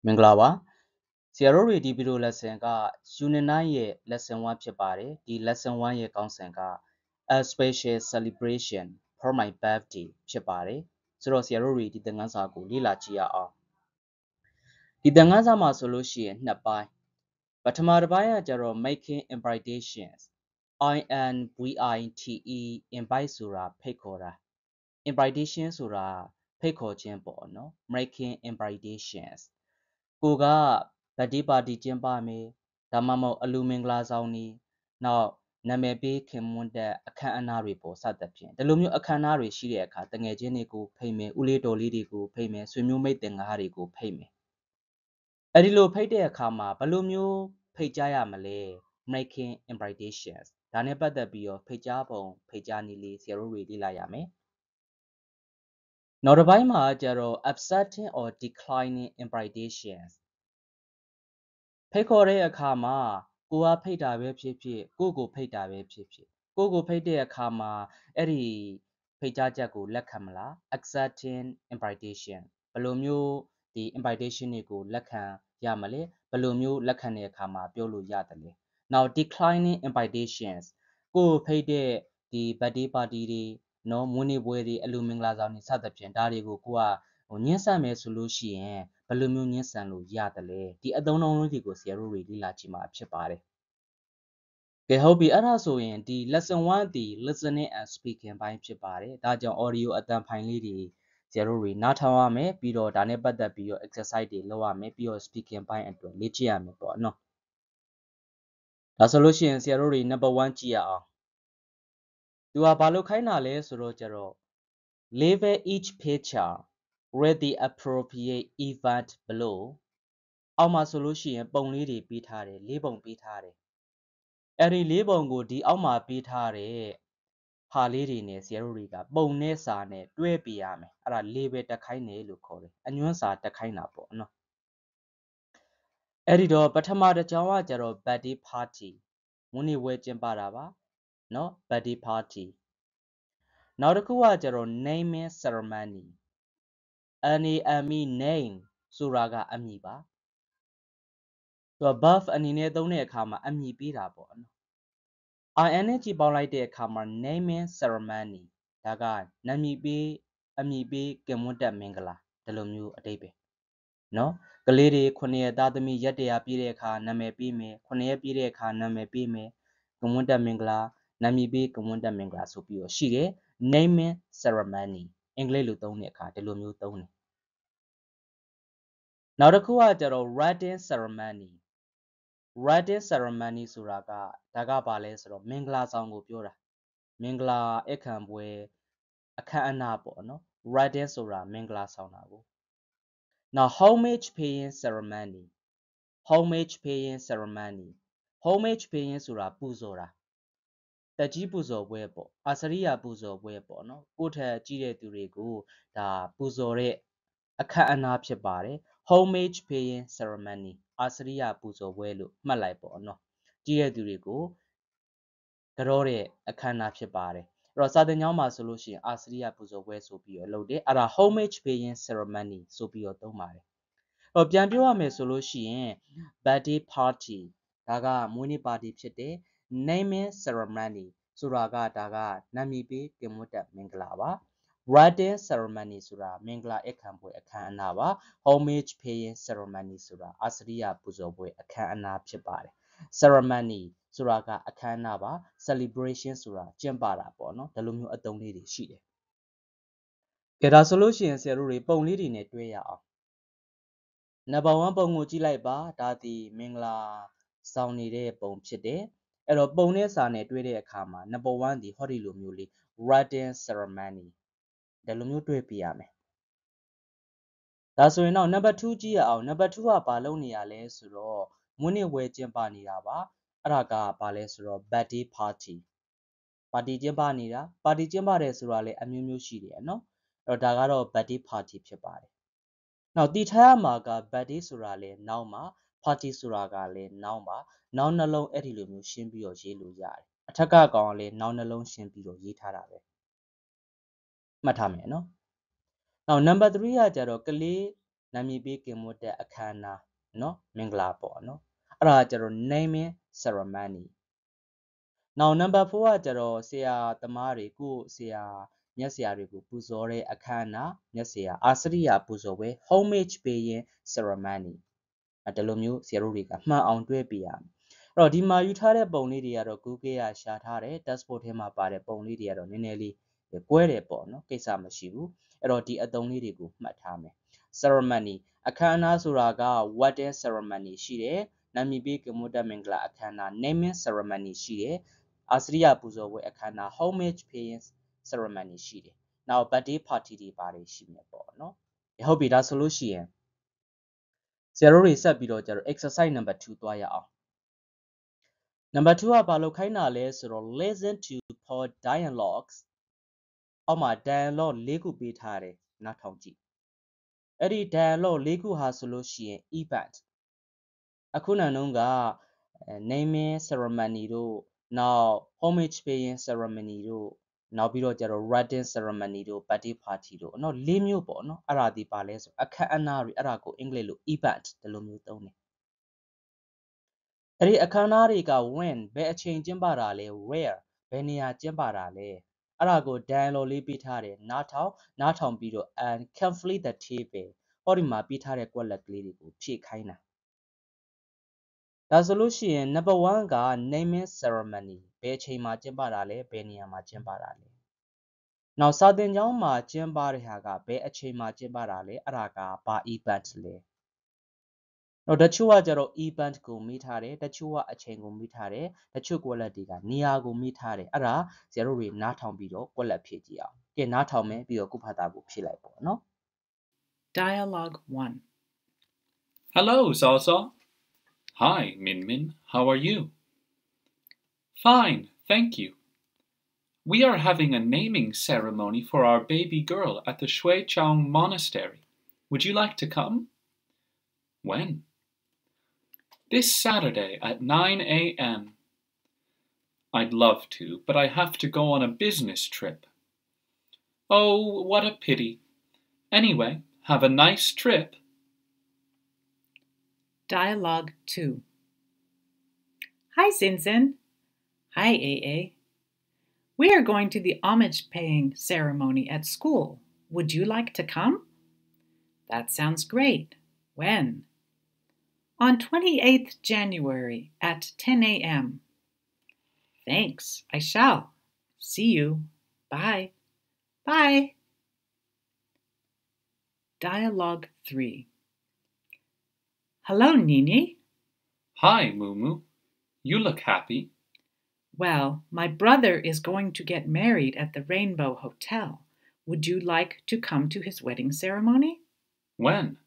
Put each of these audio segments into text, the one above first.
မင်္ဂလာပါဆရာတို့ဒီဗီဒီယို lesson က Unit 9ရဲ့ lesson 1ဖြစ်ပါတယ်ဒီ lesson 1ရဲ့ခေါင်းစဉ်က A special celebration for my birthday ဖြစ်ပါတယ်ဆိုတော့ဆရာတို့ဒီသင်ခန်းစာကိုလေ့လာကြည့်ရအောင်ဒီသင်ခန်းစာမှာဆိုလို့ရှိရင်နှစ်ပိုင်းပထမတစ်ပိုင်းကကျတော့ making invitations invite ဆိုတာဖိတ်ခေါ်တာ invitation ဆိုတာဖိတ်ခေါ်ခြင်းပေါ့နော် making invitations ကိုက birthday party ကျင်းပမယ်ဒါမှမဟုတ်အလူမင်္ဂလာဆောင်နေနောက်နာမည်ပေးခင်မွန်းတဲ့အခမ်းအနားတွေပေါ်စသဖြင့်ဒီလိုမျိုးအခမ်းအနားတွေရှိတဲ့အခါတငယ်ချင်းတွေကိုဖိတ်မယ်ဦးလေးတော်လေးတွေကိုဖိတ်မယ်ဆွေမျိုးမိတ်တင်ကားတွေကိုဖိတ်မယ်အဲ့ဒီလိုဖိတ်တဲ့အခါမှာဘယ်လိုမျိုးဖိတ်ကြားရမလဲ making invitations ဒါနဲ့ပတ်သက်ပြီးတော့ဖိတ်ကြားပုံဖိတ်ကြားနည်းလေးဆရာတို့တွေလေ့လာရမယ်နောက်တစ်ပိုင်းမှာကျတော့ accepting or declining invitations ဖိတ်ခေါ်တဲ့အခါမှာကိုကဖိတ်တာပဲဖြစ်ဖြစ်ကိုဖိတ်တာပဲဖြစ်ဖြစ်ကိုဖိတ်တဲ့အခါမှာအဲ့ဒီဖိတ်ကြားချက်ကိုလက်ခံမလား accepting invitation ဘယ်လိုမျိုးဒီ invitation တွေကိုလက်ခံရမလဲဘယ်လိုမျိုးလက်ခံတဲ့အခါမှာပြောလို့ရတယ်လဲနောက် declining invitations ကိုဖိတ်တဲ့ဒီ birthday party တွေနော်မွေးနေ့ပွဲတွေအလူမင်္ဂလာဆောင်တွေစသဖြင့်ဒါတွေကိုကိုကညှင်းဆန်မယ်ဆိုလို့ရှိရင်ဘယ်လိုမျိုးညှင်းဆန်လို့ရတယ်လဲဒီအသုံးအနှုန်းလေးတွေကိုဆရာတို့တွေလေ့လာကြည့်မှာဖြစ်ပါတယ်ကဲဟုတ်ပြီအဲ့ဒါဆိုရင်ဒီ lesson 1ဒီ listening and speaking ဘိုင်းဖြစ်ပါတယ်ဒါကြောင့် audio အတန်ဖိုင်လေးတွေဆရာတို့တွေနားထောင်ရမယ်ပြီးတော့ဒါနဲ့ပတ်သက်ပြီးတော့ exercise တွေလုပ်ရမယ်ပြီးတော့ speaking ဘိုင်းအတွက်လေ့ကျင့်ရမယ်ပေါ့နော်ဒါဆိုလို့ရှိရင်ဆရာတို့တွေ number 1ကြည့်ရအောင်သူကဘာလို့ခိုင်းတာလဲဆိုတော့ကျတော့ label each picture with the appropriate event below အောက်မှာဆိုလို့ရှိရင်ပုံလေးတွေပေးထားတယ်၄ပုံပေးထားတယ်အဲ့ဒီ၄ပုံကိုဒီအောက်မှာပေးထားတဲ့ဟာလေးတွေနဲ့ဆရာတို့တွေကပုံနဲ့စာနဲ့တွဲပြရမယ်အဲ့ဒါ label တက်ခိုင်းတယ်လို့ခေါ်တယ်အညွှန်းစာတက်ခိုင်းတာပေါ့နော်အဲ့ဒီတော့ပထမတစ်ကြောင်းကကျတော့ birthday party မွေးနေ့ပွဲကျင်းပတာပါနော် birthday party နောက်တစ်ခုကကျတော့ naming ceremony name ဆိုတာကအမည်ပါသူက birth အနေနဲ့သုံးတဲ့အခါမှာအမည်ပေးတာပေါ့နော် ing ပေါင်းလိုက်တဲ့အခါမှာ naming ceremony ဒါကနာမည်ပေးအမည်ပေးကင်မွန်းတက်မင်္ဂလာဒီလိုမျိုးအဓိပ္ပာယ်နော်ကလေးတွေ9ရက်သားသမီးရက်တရာပြည့်တဲ့အခါနာမည်ပေးမယ်9ရက်ပြည့်တဲ့အခါနာမည်ပေးမယ်ကင်မွန်းတက်မင်္ဂလာနာမည်ပေးကင်မွန်းတက်မင်္ဂလာဆိုပြီးတော့ရှိတယ် naming ceremony အင်္ဂလိပ်လိုသုံးတဲ့အခါဒီလိုမျိုးသုံးတယ်နောက်တစ်ခုကကျတော့ wedding ceremony wedding ceremony ဆိုတာကဒါကဘာလဲဆိုတော့မင်္ဂလာဆောင်ကိုပြောတာမင်္ဂလာအခမ်းပွဲအခမ်းအနားပေါ့နော် wedding ဆိုတာမင်္ဂလာဆောင်တာကိုနောက် homage paying ceremony homage paying ceremony homage paying ဆိုတာပူဇော်တာတက်ကြီးပူဇော်ပွဲပေါ့အာစရိယပူဇော်ပွဲပေါ့နော်ကိုယ့်ထက်ကြီးတဲ့သူတွေကိုဒါပူဇော်တဲ့အခမ်းအနားဖြစ်ပါတယ် homage paying ceremony အာစရိယပူဇော်ပွဲလို့မှတ်လိုက်ပေါ့နော်ကြီးတဲ့သူတွေကိုကြောတဲ့အခမ်းအနားဖြစ်ပါတယ်အဲ့တော့စာသင်ကျောင်းမှာဆိုလို့ရှိရင်အာစရိယပူဇော်ပွဲဆိုပြီးတော့လုပ်တယ်အဲ့ဒါ homage paying ceremony ဆိုပြီးတော့သုံးပါတယ်အဲ့တော့ပြန်ပြောရမယ်ဆိုလို့ရှိရင် birthday party ဒါကမွေးနေ့ပါတီဖြစ်တယ် naming ceremony ဆိုတာကဒါကနာမည်ပေးကင်မွန်းတက်မင်္ဂလာပါ wedding ceremony ဆိုတာမင်္ဂလာအခမ်းပွဲအခမ်းအနားပါ homage paying ceremony ဆိုတာအာစရိယပူဇော်ပွဲအခမ်းအနားဖြစ်ပါတယ် ceremony ဆိုတာကအခမ်းအနားပါ celebration ဆိုတာကျင်းပတာပေါ့နော်ဒီလိုမျိုးအသုံးလေးတွေရှိတယ်ကဲဒါဆိုလို့ရှိရင်ဆရာတို့တွေပုံလေးတွေနဲ့တွဲရအောင်number 1ပုံကိုကြည့်လိုက်ပါဒါဒီမင်္ဂလာဆောင်နေတဲ့ပုံဖြစ်တယ်အဲ့တော့ပုံနဲ့စာနဲ့တွဲတဲ့အခါမှာ number 1ဒီဟောဒီလိုမျိုးလေး wedding ceremony ဒီလိုမျိုးတွဲပြရမယ်ဒါဆိုရင်တော့ number 2ကြည့်ရအောင် number 2ကဘာလုပ်နေရလဲဆိုတော့မွေးနေ့ပွဲကျင်းပနေတာပါအဲ့ဒါကဘာလဲဆိုတော့ birthday party ပါတီကျင်းပနေတာပါတီကျင်းပတယ်ဆိုတာလေအမျိုးမျိုးရှိတယ်နော်အဲ့တော့ဒါကတော့ birthday party ဖြစ်ပါတယ်နောက်တည်ထားရမှာက birthday ဆိုတာလေနောက်မှာ party ဆိုတာကလည်းနောင်ပါနောင်နှလုံးအဲ့ဒီလိုမျိုးရှင်းပြီးတော့ရေးလို့ရတယ်အထက်ကကောင်ကလည်းနောင်နှလုံးရှင်းပြီးတော့ရေးထားတာပဲမှတ်ထားမယ်နော်နောက် number 3ကကြတော့ကလေး နာမည်ပေးကင်မွတ်တဲ့အခမ်းအနားနော်မင်္ဂလာပေါ့နော်အဲ့ဒါကျတော့ naming ceremony now number 4ကကျတော့ဆရာသမားတွေကိုဆရာမျက်ဆရာတွေကိုပူဇော်တဲ့အခမ်းအနားမျက်ဆရာအာစရိယပူဇော်ပွဲ homage paying ceremony ဒီလိုမျိုးဆရာတို့တွေကမှန်အောင်တွဲပြရမယ်အဲ့တော့ဒီမှာယူထားတဲ့ပုံလေးတွေကတော့ Google ကရှာထားတယ် dashboard ထဲမှာပါတဲ့ပုံလေးတွေကတော့နည်းနည်းလေးကွဲတယ်ပေါ့နော်ကိစ္စမရှိဘူးအဲ့တော့ဒီအသုံးလေးတွေကိုမှတ်ထားမယ် ceremony အခမ်းအနားဆိုတာက wedding ceremony ရှိတယ်နာမည်ပေးကမွတ်တဲ့မင်္ဂလာအခမ်းအနား naming ceremony ရှိတယ်အာစရိယပူဇော်ပွဲအခမ်းအနား homage paying ceremony ရှိတယ်နောက် birthday party တွေပါတယ်ရှိမယ်ပေါ့နော်ဟုတ်ပြီဒါဆိုလို့ရှိရင်ဆရာတို့တွေဆက်ပြီးတော့ကျတော့ exercise number 2သွားရအောင် number 2ကဘာလို့ခိုင်းတာလဲဆိုတော့ listen to Paul dialogues အောက်မှာ dialogue ၄ခုပေးထားတယ်နားထောင်ကြည့်အဲ့ဒီ dialogue ၄ခုဟာဆိုလို့ရှိရင် event အခုနန်းက naming ceremony တို့နောက် homage paying ceremony တို့နောက်ပြီးတော့ကျတော့ wedding ceremony တို့ birthday party တို့เนาะ၄မျိုးပေါ့เนาะအဲ့ဒါဒီပါလဲဆိုအခမ်းအနားတွေအဲ့ဒါကိုအင်္ဂလိပ်လို event ဒီလိုမျိုးသုံးတယ်အဲ့ဒီအခမ်းအနားတွေက when ဘယ်အချိန်ကျင်းပတာလဲ where ဘယ်နေရာကျင်းပတာလဲအဲ့ဒါကို dialogue လေးပေးထားတယ်နားထောင်ပြီးတော့ and complete the table ဟောဒီမှာပေးထားတဲ့ကွက်လက်ကလေးတွေကိုဖြည့်ခိုင်းတာဒါဆိုလို့ရှိရင် number 1က naming ceremony ဘယ်အချိန်မှာကျင်းပတာလဲဘယ်နေရာမှာကျင်းပတာလဲနောက်စာသင်ကျောင်းမှာကျင်းပတဲ့ဟာကဘယ်အချိန်မှာကျင်းပတာလဲအဲ့ဒါကဘာ event လဲတော့တချို့ကကျတော့ event ကိုမိထားတယ်တချို့ကအချိန်ကိုမိထားတယ်တချို့ကွက်လက်တွေကနေရာကိုမိထားတယ်အဲ့ဒါဆရာတို့တွေနားထောင်ပြီးတော့ကွက်လက်ဖြည့်ကြည့်အောင်ကဲနားထောင်မယ်ပြီးတော့ခုဖတ်တာကိုဖြည့်လိုက်ပေါ့နော် Dialogue 1 Hello, Salsa. Hi, Min Min. How are you? Fine, thank you. We are having a naming ceremony for our baby girl at the Shuichang Monastery. Would you like to come? When? This Saturday at 9 a.m. I'd love to, but I have to go on a business trip. Oh, what a pity. Anyway, have a nice trip. Dialogue 2 Hi, Zinzin. Hi, AA. We are going to the homage-paying ceremony at school. Would you like to come? That sounds great. When? On 28th January at 10 a.m. Thanks, I shall. See you. Bye. Bye. Dialogue 3 Hello, Nini. Hi, Mumu. You look happy. Well, my brother is going to get married at the Rainbow Hotel. Would you like to come to his wedding ceremony? When?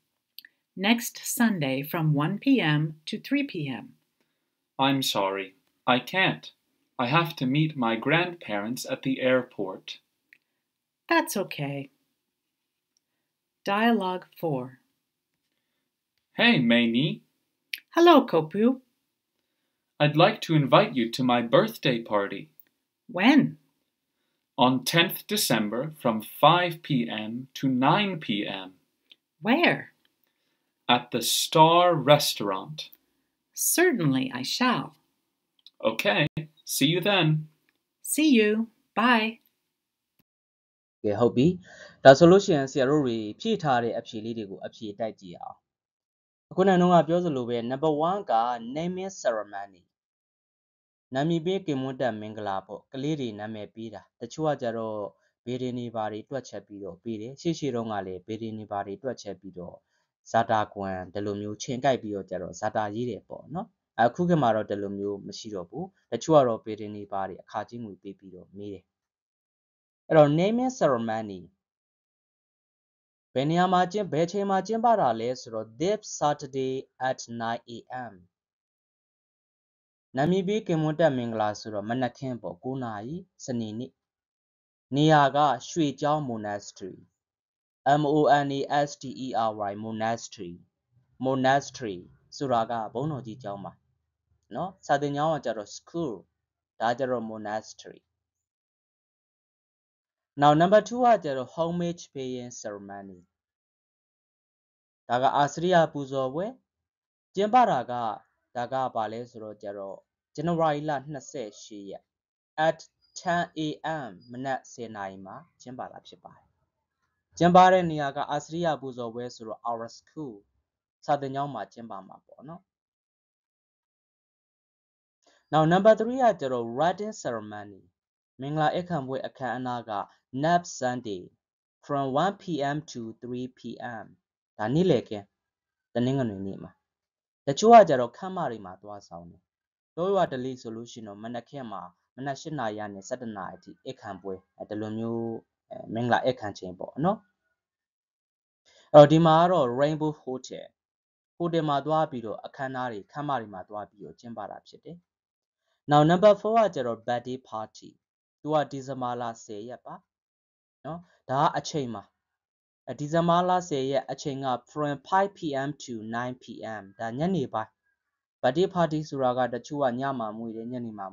Next Sunday from 1 p.m. to 3 p.m. I'm sorry. I can't. I have to meet my grandparents at the airport. That's okay. Dialogue 4 Hey, Meini. Hello, Kopu. I'd like to invite you to my birthday party. When? On 10th December from 5 p.m. to 9 p.m. Where? At the Star Restaurant. Certainly I shall. Okay. See you then. See you. Bye. ကဲဟုတ်ပြီဒါဆိုလို့ရှိရင်ဆရာတို့တွေဖြည့်ထားတဲ့အဖြေလေးတွေကိုအဖြေတိုက်ကြည့်အောင်အခုနကတော့ပြောသလိုပဲ number 1က naming ceremony နာမည်ပေးကင်မွတ်တဲ့မင်္ဂလာပေါ့ကလေးတွေနာမည်ပေးတာတချို့ကကြတော့ဘေးဒင်းနေပါတွေတွက်ချက်ပြီးတော့ပေးတယ်ရှေ့တုန်းကလည်းဘေးဒင်းနေပါတွေတွက်ချက်ပြီးတော့ဇာတာကွမ်ဒီလိုမျိုးချိန်ကိုက်ပြီးတော့ကြတော့ဇာတာရေးတယ်ပေါ့နော်အခုခေတ်မှာတော့ဒီလိုမျိုးမရှိတော့ဘူးတချို့ကတော့ဘေးဒင်းနေပါတွေအခါချင်းငွေပေးပြီးတော့မေးတယ်အဲ့တော့ naming ceremony ဘယ်ချိန်မှာကျင်းပတာလဲဆိုတော့ this Saturday at 9 a.m. နာမည်ပေးကင်မွတ်တက်မင်္ဂလာဆိုတော့မနက်ခင်းပေါ့9နာရီစနေနေ့နေရာကရွှေကျောင်း monastery monastery monastery ဆိုတာကဘုန်းတော်ကြီးကျောင်းပါเนาะစာသင်ကျောင်းကကျတော့ school ဒါကျတော့ monastery now number 2ကကျတော့ homage paying ceremony Daga Asriya Puzorwe, Jimbaraga, Daga Bale Suro Jero, January La Nase Shia, at 10 a.m. Manat Senaima, Jimbara Chibai. Jimbare Niaga Asriya Puzorwe Suro our school, Southern Yama Jimbama Bono. Now, number 3 at the wedding ceremony. Mingla Ekamwe Akanaga Nap Sunday from 1 p.m. to 3 p.m. Danileke, the Ninganima. The Chuajaro Kamarima Dwasawni. Though you are the lead solution of Manakema, Manashina Yani Saturday Ekambwe at the Lumu Mingla Ekan Chamber, no? Dimaro Rainbow Hotel. Hude Madwabido Akanari Kamarima Dwabio Jimbara Chite. Now, number 4 at the birthday party. Do a Dizamala say yapa? No, da a chema. A Dizamala say a chain up from 5 p.m. to 9 p.m. Da Nyaniba. Birthday party Suraga the Chua Nyama Muide, Yanima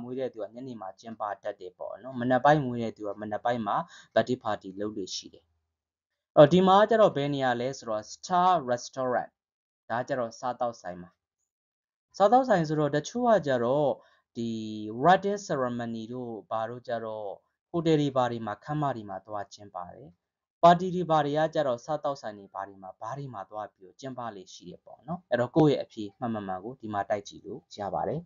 Muide to a Yanima Jemba Dade no Manabai Muide to a Manabaima, birthday party lowly shide. Or Dimaja or Benia Les Star Restaurant. Dajaro Satao Saima. Satao Sainzuro the Chua Jaro. The wedding ceremony do Baru Jaro, Huderi Barima, Kamarima Dwa Chimbare, Badi Baria Jaro, Satao Sani Barima, Barima Dwapio, Jimbali Shiapo, no? Erokoe api, Mamamago, Dimataichidu, Jabare.